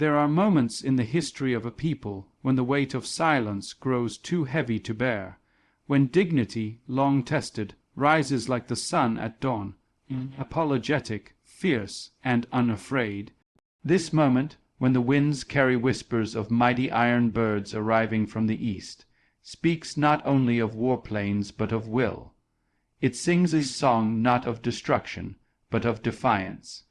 There are moments in the history of a people when the weight of silence grows too heavy to bear, when dignity, long tested, rises like the sun at dawn, apologetic, fierce, and unafraid. This moment, when the winds carry whispers of mighty iron birds arriving from the east, speaks not only of warplanes but of will. It sings a song not of destruction, but of defiance.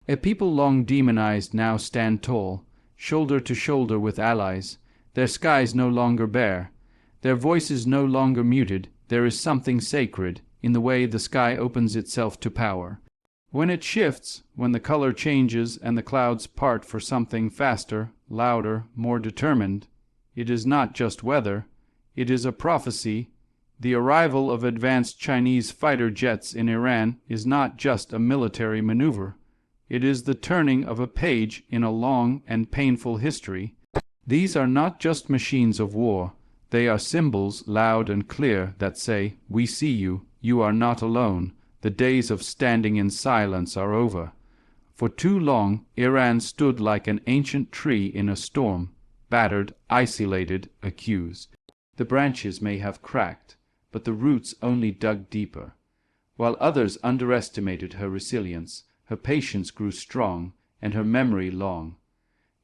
A people long demonized now stand tall, shoulder to shoulder with allies, their skies no longer bare, their voices no longer muted. There is something sacred in the way the sky opens itself to power. When it shifts, when the color changes and the clouds part for something faster, louder, more determined, it is not just weather, it is a prophecy. The arrival of advanced Chinese fighter jets in Iran is not just a military maneuver. It is the turning of a page in a long and painful history. These are not just machines of war. They are symbols loud and clear that say, "We see you, you are not alone. The days of standing in silence are over." For too long, Iran stood like an ancient tree in a storm, battered, isolated, accused. The branches may have cracked, but the roots only dug deeper. While others underestimated her resilience, her patience grew strong, and her memory long.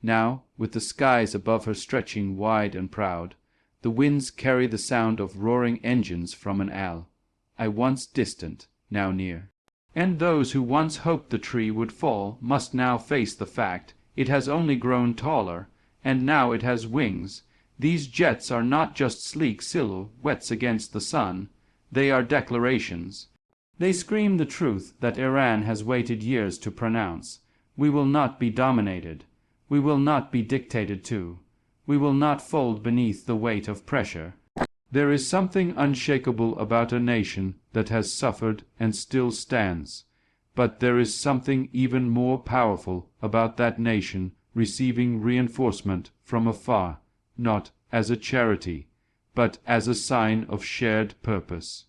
Now, with the skies above her stretching wide and proud, the winds carry the sound of roaring engines from an isle, once distant, now near. And those who once hoped the tree would fall must now face the fact it has only grown taller, and now it has wings. These jets are not just sleek silhouettes against the sun, they are declarations. They scream the truth that Iran has waited years to pronounce. We will not be dominated. We will not be dictated to. We will not fold beneath the weight of pressure. There is something unshakable about a nation that has suffered and still stands. But there is something even more powerful about that nation receiving reinforcement from afar, not as a charity, but as a sign of shared purpose.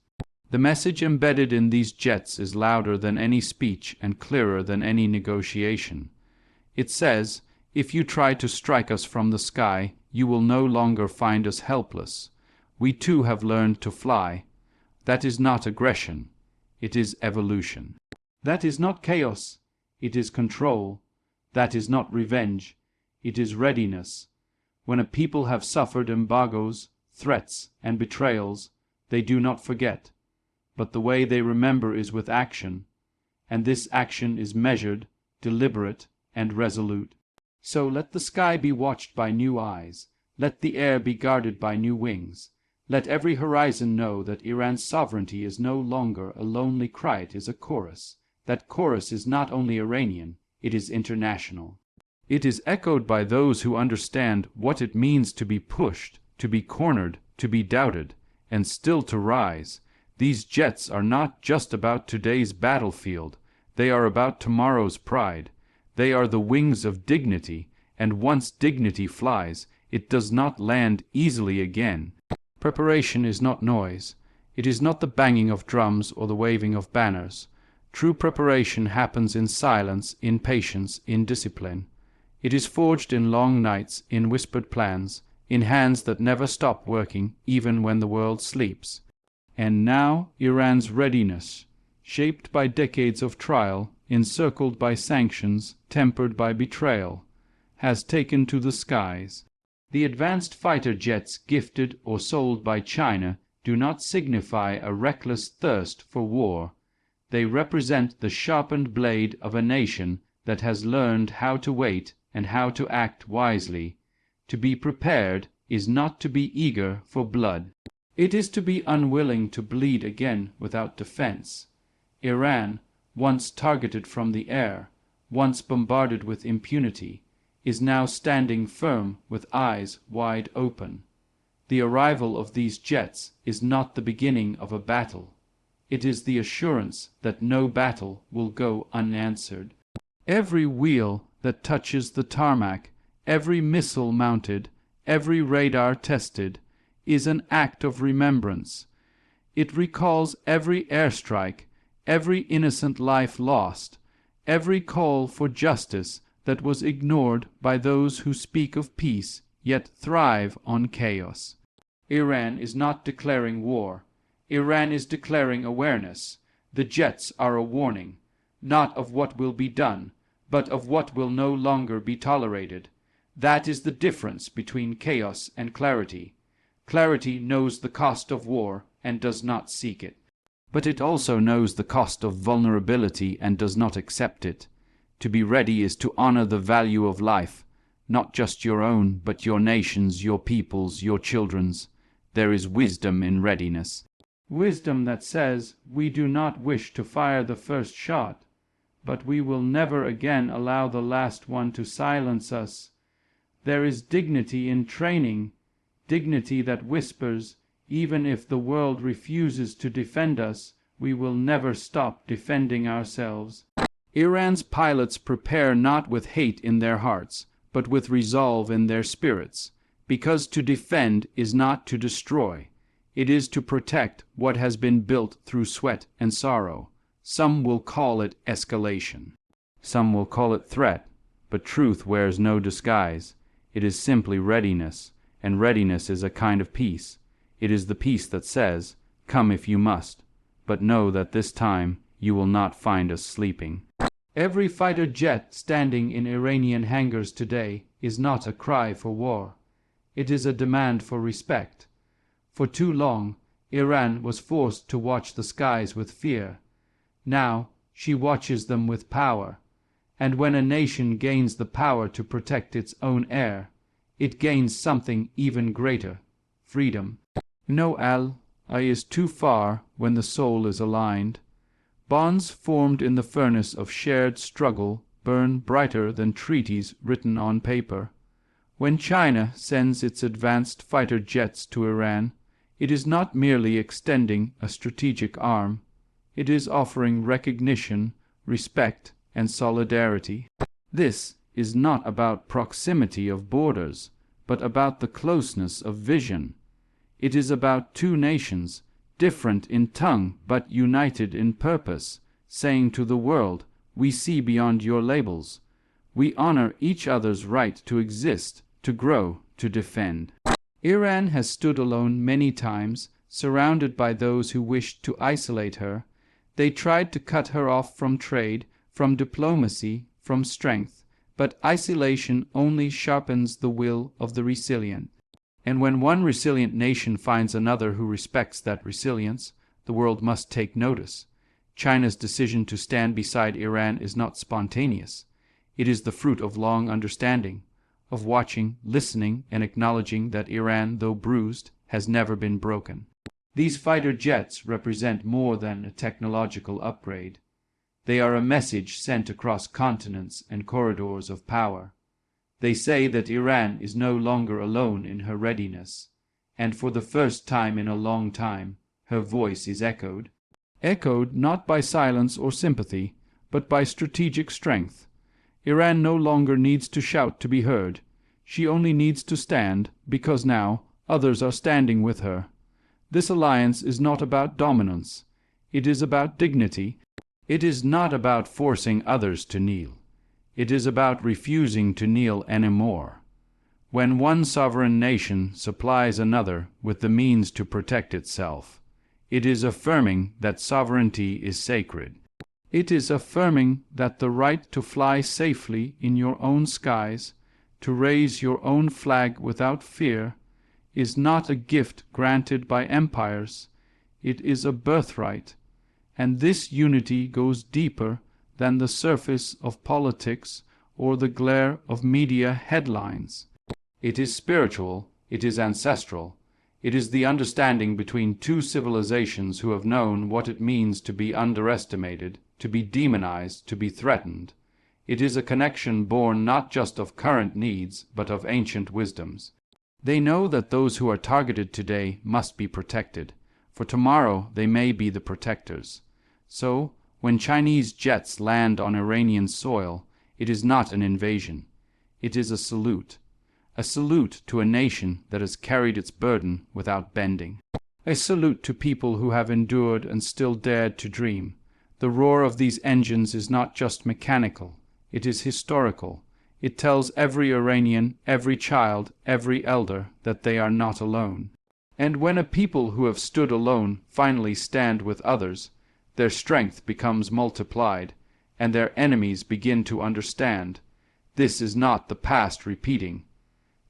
The message embedded in these jets is louder than any speech and clearer than any negotiation. It says, "If you try to strike us from the sky, you will no longer find us helpless. We too have learned to fly." That is not aggression. It is evolution. That is not chaos. It is control. That is not revenge. It is readiness. When a people have suffered embargoes, threats, and betrayals, they do not forget. But the way they remember is with action, and this action is measured, deliberate, and resolute. So let the sky be watched by new eyes. Let the air be guarded by new wings. Let every horizon know that Iran's sovereignty is no longer a lonely cry, it is a chorus. That chorus is not only Iranian, it is international. It is echoed by those who understand what it means to be pushed, to be cornered, to be doubted, and still to rise. These jets are not just about today's battlefield. They are about tomorrow's pride. They are the wings of dignity, and once dignity flies, it does not land easily again. Preparation is not noise. It is not the banging of drums or the waving of banners. True preparation happens in silence, in patience, in discipline. It is forged in long nights, in whispered plans, in hands that never stop working, even when the world sleeps. And now Iran's readiness, shaped by decades of trial, encircled by sanctions, tempered by betrayal, has taken to the skies. The advanced fighter jets gifted or sold by China do not signify a reckless thirst for war. They represent the sharpened blade of a nation that has learned how to wait and how to act wisely. To be prepared is not to be eager for blood. It is to be unwilling to bleed again without defense. Iran, once targeted from the air, once bombarded with impunity, is now standing firm with eyes wide open. The arrival of these jets is not the beginning of a battle. It is the assurance that no battle will go unanswered. Every wheel that touches the tarmac, every missile mounted, every radar tested, is an act of remembrance. It recalls every airstrike, every innocent life lost, every call for justice that was ignored by those who speak of peace yet thrive on chaos. Iran is not declaring war. Iran is declaring awareness. The jets are a warning, not of what will be done, but of what will no longer be tolerated. That is the difference between chaos and clarity. Clarity knows the cost of war and does not seek it. But it also knows the cost of vulnerability and does not accept it. To be ready is to honor the value of life, not just your own, but your nation's, your people's, your children's. There is wisdom in readiness. Wisdom that says, we do not wish to fire the first shot, but we will never again allow the last one to silence us. There is dignity in training, dignity that whispers, even if the world refuses to defend us, we will never stop defending ourselves. Iran's pilots prepare not with hate in their hearts, but with resolve in their spirits, because to defend is not to destroy. It is to protect what has been built through sweat and sorrow. Some will call it escalation. Some will call it threat, but truth wears no disguise. It is simply readiness, and readiness is a kind of peace. It is the peace that says, come if you must, but know that this time you will not find us sleeping. Every fighter jet standing in Iranian hangars today is not a cry for war. It is a demand for respect. For too long, Iran was forced to watch the skies with fear. Now she watches them with power. And when a nation gains the power to protect its own air, it gains something even greater, freedom. No ally is too far when the soul is aligned. Bonds formed in the furnace of shared struggle burn brighter than treaties written on paper. When China sends its advanced fighter jets to Iran, it is not merely extending a strategic arm. It is offering recognition, respect, and solidarity. This is not about proximity of borders, but about the closeness of vision. It is about two nations, different in tongue but united in purpose, saying to the world, we see beyond your labels. We honor each other's right to exist, to grow, to defend. Iran has stood alone many times, surrounded by those who wished to isolate her. They tried to cut her off from trade, from diplomacy, from strength, but isolation only sharpens the will of the resilient. And when one resilient nation finds another who respects that resilience, the world must take notice. China's decision to stand beside Iran is not spontaneous. It is the fruit of long understanding, of watching, listening, and acknowledging that Iran, though bruised, has never been broken. These fighter jets represent more than a technological upgrade. They are a message sent across continents and corridors of power. They say that Iran is no longer alone in her readiness, and for the first time in a long time, her voice is echoed. Echoed not by silence or sympathy, but by strategic strength. Iran no longer needs to shout to be heard. She only needs to stand, because now others are standing with her. This alliance is not about dominance. It is about dignity. It is not about forcing others to kneel. It is about refusing to kneel anymore. When one sovereign nation supplies another with the means to protect itself, it is affirming that sovereignty is sacred. It is affirming that the right to fly safely in your own skies, to raise your own flag without fear, is not a gift granted by empires. It is a birthright, and this unity goes deeper than the surface of politics or the glare of media headlines. It is spiritual, it is ancestral, it is the understanding between two civilizations who have known what it means to be underestimated, to be demonized, to be threatened. It is a connection born not just of current needs, but of ancient wisdoms. They know that those who are targeted today must be protected, for tomorrow they may be the protectors. So, when Chinese jets land on Iranian soil, it is not an invasion. It is a salute to a nation that has carried its burden without bending. A salute to people who have endured and still dared to dream. The roar of these engines is not just mechanical, it is historical. It tells every Iranian, every child, every elder that they are not alone. And when a people who have stood alone finally stand with others, their strength becomes multiplied, and their enemies begin to understand. This is not the past repeating.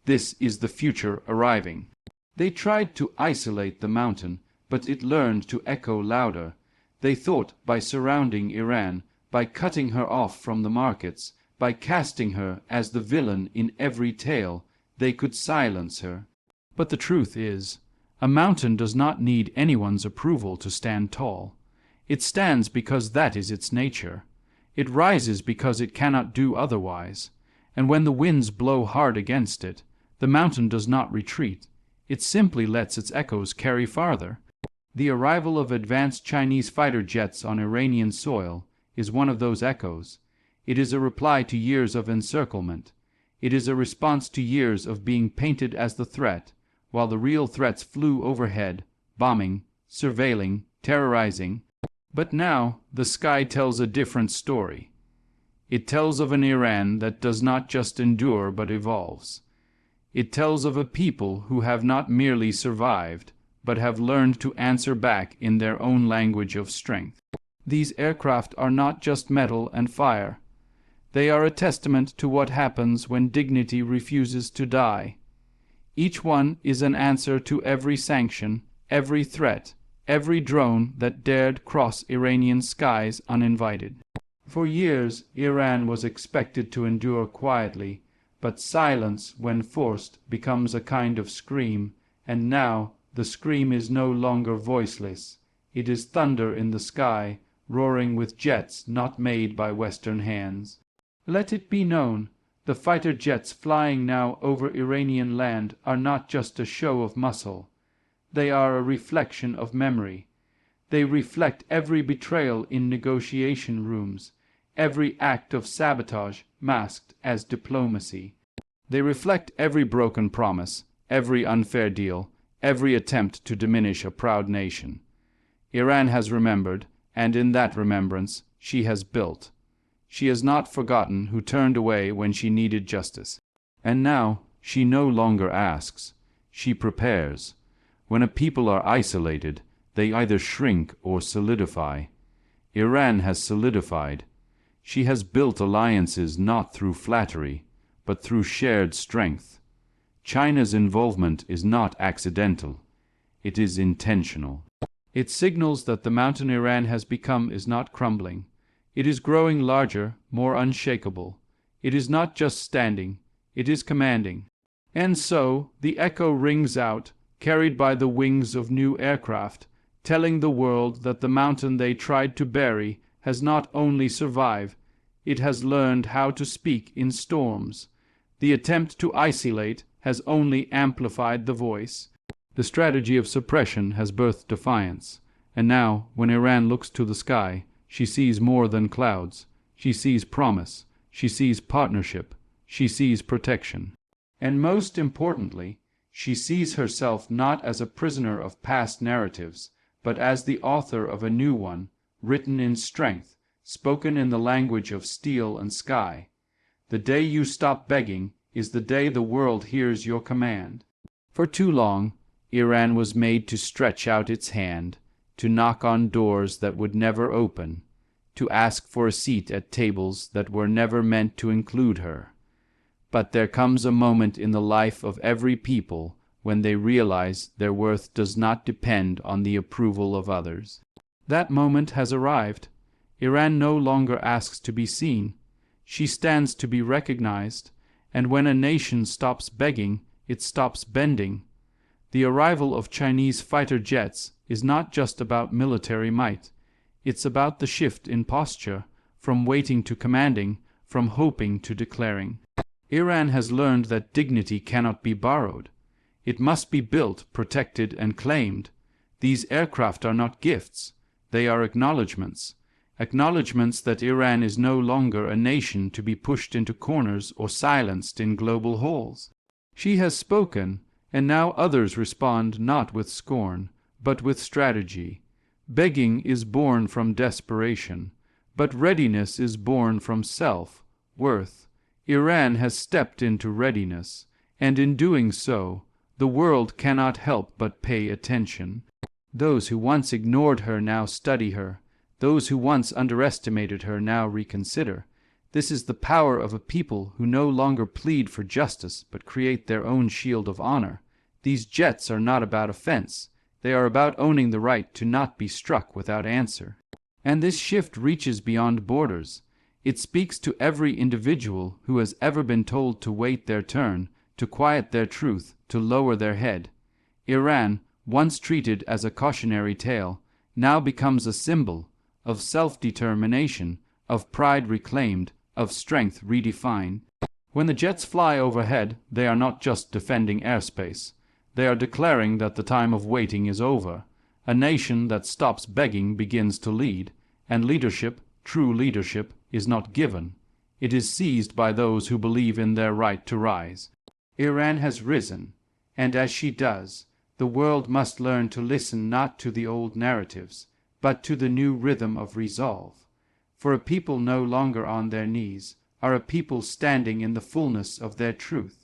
This is the future arriving. They tried to isolate the mountain, but it learned to echo louder. They thought by surrounding Iran, by cutting her off from the markets, by casting her as the villain in every tale, they could silence her. But the truth is, a mountain does not need anyone's approval to stand tall. It stands because that is its nature. It rises because it cannot do otherwise. And when the winds blow hard against it, the mountain does not retreat. It simply lets its echoes carry farther. The arrival of advanced Chinese fighter jets on Iranian soil is one of those echoes. It is a reply to years of encirclement. It is a response to years of being painted as the threat, while the real threats flew overhead, bombing, surveilling, terrorizing. But now the sky tells a different story. It tells of an Iran that does not just endure but evolves. It tells of a people who have not merely survived, but have learned to answer back in their own language of strength. These aircraft are not just metal and fire. They are a testament to what happens when dignity refuses to die. Each one is an answer to every sanction, every threat, every drone that dared cross Iranian skies uninvited. For years, Iran was expected to endure quietly, but silence, when forced, becomes a kind of scream, and now the scream is no longer voiceless. It is thunder in the sky, roaring with jets not made by Western hands. Let it be known, the fighter jets flying now over Iranian land are not just a show of muscle. They are a reflection of memory. They reflect every betrayal in negotiation rooms, every act of sabotage masked as diplomacy. They reflect every broken promise, every unfair deal, every attempt to diminish a proud nation. Iran has remembered, and in that remembrance she has built. She has not forgotten who turned away when she needed justice. And now she no longer asks, she prepares. When a people are isolated, they either shrink or solidify. Iran has solidified. She has built alliances not through flattery, but through shared strength. China's involvement is not accidental. It is intentional. It signals that the mountain Iran has become is not crumbling. It is growing larger, more unshakable. It is not just standing, it is commanding. And so the echo rings out, carried by the wings of new aircraft, telling the world that the mountain they tried to bury has not only survived, it has learned how to speak in storms. The attempt to isolate has only amplified the voice. The strategy of suppression has birthed defiance. And now, when Iran looks to the sky, she sees more than clouds. She sees promise. She sees partnership. She sees protection. And most importantly, she sees herself not as a prisoner of past narratives, but as the author of a new one, written in strength, spoken in the language of steel and sky. The day you stop begging is the day the world hears your command. For too long, Iran was made to stretch out its hand, to knock on doors that would never open, to ask for a seat at tables that were never meant to include her. But there comes a moment in the life of every people when they realize their worth does not depend on the approval of others. That moment has arrived. Iran no longer asks to be seen. She stands to be recognized, and when a nation stops begging, it stops bending. The arrival of Chinese fighter jets is not just about military might. It's about the shift in posture, from waiting to commanding, from hoping to declaring. Iran has learned that dignity cannot be borrowed. It must be built, protected, and claimed. These aircraft are not gifts. They are acknowledgments. Acknowledgments that Iran is no longer a nation to be pushed into corners or silenced in global halls. She has spoken, and now others respond not with scorn, but with strategy. Begging is born from desperation, but readiness is born from self, worth. Iran has stepped into readiness, and in doing so, the world cannot help but pay attention. Those who once ignored her now study her. Those who once underestimated her now reconsider. This is the power of a people who no longer plead for justice, but create their own shield of honor. These jets are not about offense. They are about owning the right to not be struck without answer. And this shift reaches beyond borders. It speaks to every individual who has ever been told to wait their turn, to quiet their truth, to lower their head. Iran, once treated as a cautionary tale, now becomes a symbol of self-determination, of pride reclaimed, of strength redefined. When the jets fly overhead, they are not just defending airspace. They are declaring that the time of waiting is over. A nation that stops begging begins to lead, and leadership, true leadership, is not given. It is seized by those who believe in their right to rise. Iran has risen, and as she does, the world must learn to listen not to the old narratives, but to the new rhythm of resolve. For a people no longer on their knees are a people standing in the fullness of their truth.